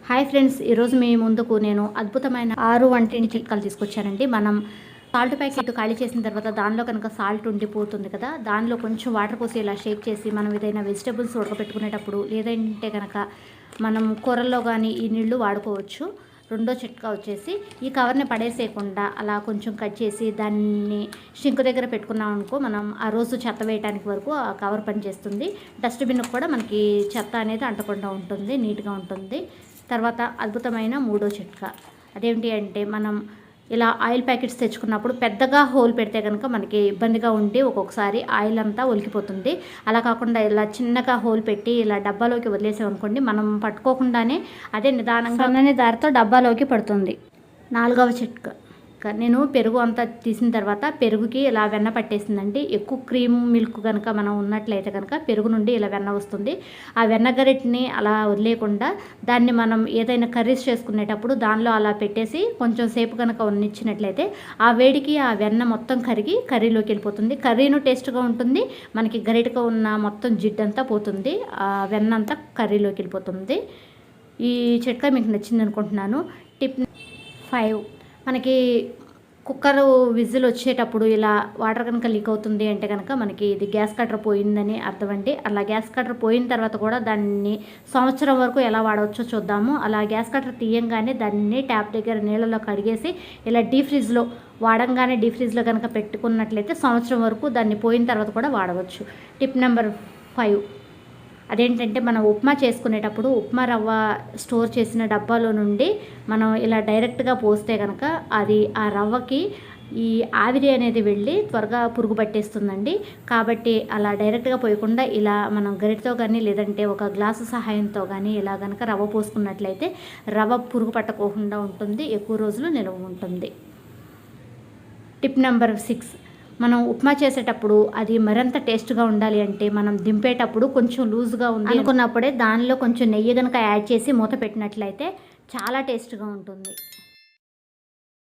Hi friends, ఈరోజు మీ ముందుకు నేను అద్భుతమైన 6 వంటింటి చిట్కాలు తీసుకొచ్చానండి. మనం సాల్ట్ ప్యాకెట్ ఖాళీ చేసిన తర్వాత దానిలో కనుక సాల్ట్ ఉండిపోతుంది కదా, దానిలో కొంచెం వాటర్ పోసి ఇలా షేక్ చేసి మనం ఏదైనా వెజిటబుల్స్ ఉడకపెట్టుకునేటప్పుడు లేదంటే కనుక మనం కూరల్లో కానీ ఈ నీళ్లు వాడుకోవచ్చు. రెండో చిట్కా వచ్చేసి ఈ కవర్ని పడేసేయకుండా అలా కొంచెం కట్ చేసి దాన్ని షింక్ దగ్గర పెట్టుకున్నాం అనుకో, మనం ఆ రోజు చెత్త వేయడానికి వరకు ఆ కవర్ పనిచేస్తుంది. డస్ట్బిన్కి కూడా మనకి చెత్త అనేది అంటకుండా ఉంటుంది, నీట్గా ఉంటుంది. తర్వాత అద్భుతమైన మూడో చిట్కా అదేంటి అంటే, మనం ఇలా ఆయిల్ ప్యాకెట్స్ తెచ్చుకున్నప్పుడు పెద్దగా హోల్ పెడితే కనుక మనకి ఇబ్బందిగా ఉండి ఒక్కొక్కసారి ఆయిల్ అంతా ఒలికిపోతుంది. అలా కాకుండా ఇలా చిన్నగా హోల్ పెట్టి ఇలా డబ్బాలోకి వదిలేసామనుకోండి, మనం పట్టుకోకుండానే అదే నిదానంగా సన్నని దారితో డబ్బాలోకి పడుతుంది. 4వ చిట్కా, నేను పెరుగు అంతా తీసిన తర్వాత పెరుగుకి ఇలా వెన్న పట్టేసిందండి. ఎక్కువ క్రీమ్ మిల్క్ కనుక మనం ఉన్నట్లయితే కనుక పెరుగు నుండి ఇలా వెన్న వస్తుంది. ఆ వెన్న గరిటిని అలా వదిలేయకుండా దాన్ని మనం ఏదైనా కర్రీస్ చేసుకునేటప్పుడు దానిలో అలా పెట్టేసి కొంచెం సేపు కనుక ఉన్నిచ్చినట్లయితే ఆ వేడికి ఆ వెన్న మొత్తం కరిగి కర్రీలోకి వెళ్ళిపోతుంది. కర్రీను టేస్ట్గా ఉంటుంది, మనకి గరిటగా ఉన్న మొత్తం జిడ్డంతా పోతుంది, ఆ వెన్న అంతా కర్రీలోకి వెళ్ళిపోతుంది. ఈ చిట్కా మీకు నచ్చింది అనుకుంటున్నాను. టిప్ 5, మనకి కుక్కర్ విజిల్ వచ్చేటప్పుడు ఇలా వాటర్ కనుక లీక్ అవుతుంది అంటే కనుక మనకి ఇది గ్యాస్ కట్టర్ పోయిందని అర్థం అండి. అలా గ్యాస్ కట్టర్ పోయిన తర్వాత కూడా దాన్ని సంవత్సరం వరకు ఎలా వాడవచ్చో చూద్దాము. అలా గ్యాస్ కట్టర్ తీయంగానే దాన్ని ట్యాప్ దగ్గర నీళ్ళలో కడిగేసి ఇలా డీప్ ఫ్రిడ్జ్లో వాడంగానే డీప్ ఫ్రిడ్జ్లో కనుక పెట్టుకున్నట్లయితే సంవత్సరం వరకు దాన్ని పోయిన తర్వాత కూడా వాడవచ్చు. టిప్ నెంబర్ 5 అదేంటంటే, మనం ఉప్మా చేసుకునేటప్పుడు ఉప్మా రవ్వ స్టోర్ చేసిన డబ్బాలో నుండి మనం ఇలా డైరెక్ట్గా పోస్తే కనుక అది ఆ రవ్వకి ఈ ఆవిరి అనేది వెళ్ళి త్వరగా పురుగు పట్టేస్తుందండి. కాబట్టి అలా డైరెక్ట్గా పోయకుండా ఇలా మనం గరిటతో కానీ లేదంటే ఒక గ్లాసు సహాయంతో కానీ ఇలా కనుక రవ్వ పోసుకున్నట్లయితే రవ్వ పురుగు పట్టకోకుండా ఉంటుంది, ఎక్కువ రోజులు నిల్వ ఉంటుంది. టిప్ నెంబర్ 6, మనం ఉప్మా చేసేటప్పుడు అది మరింత టేస్ట్గా ఉండాలి అంటే మనం దింపేటప్పుడు కొంచెం లూజ్గా ఉంది అనుకున్నప్పుడే దానిలో కొంచెం నెయ్యి కనుక యాడ్ చేసి మూత పెట్టినట్లయితే చాలా టేస్ట్గా ఉంటుంది.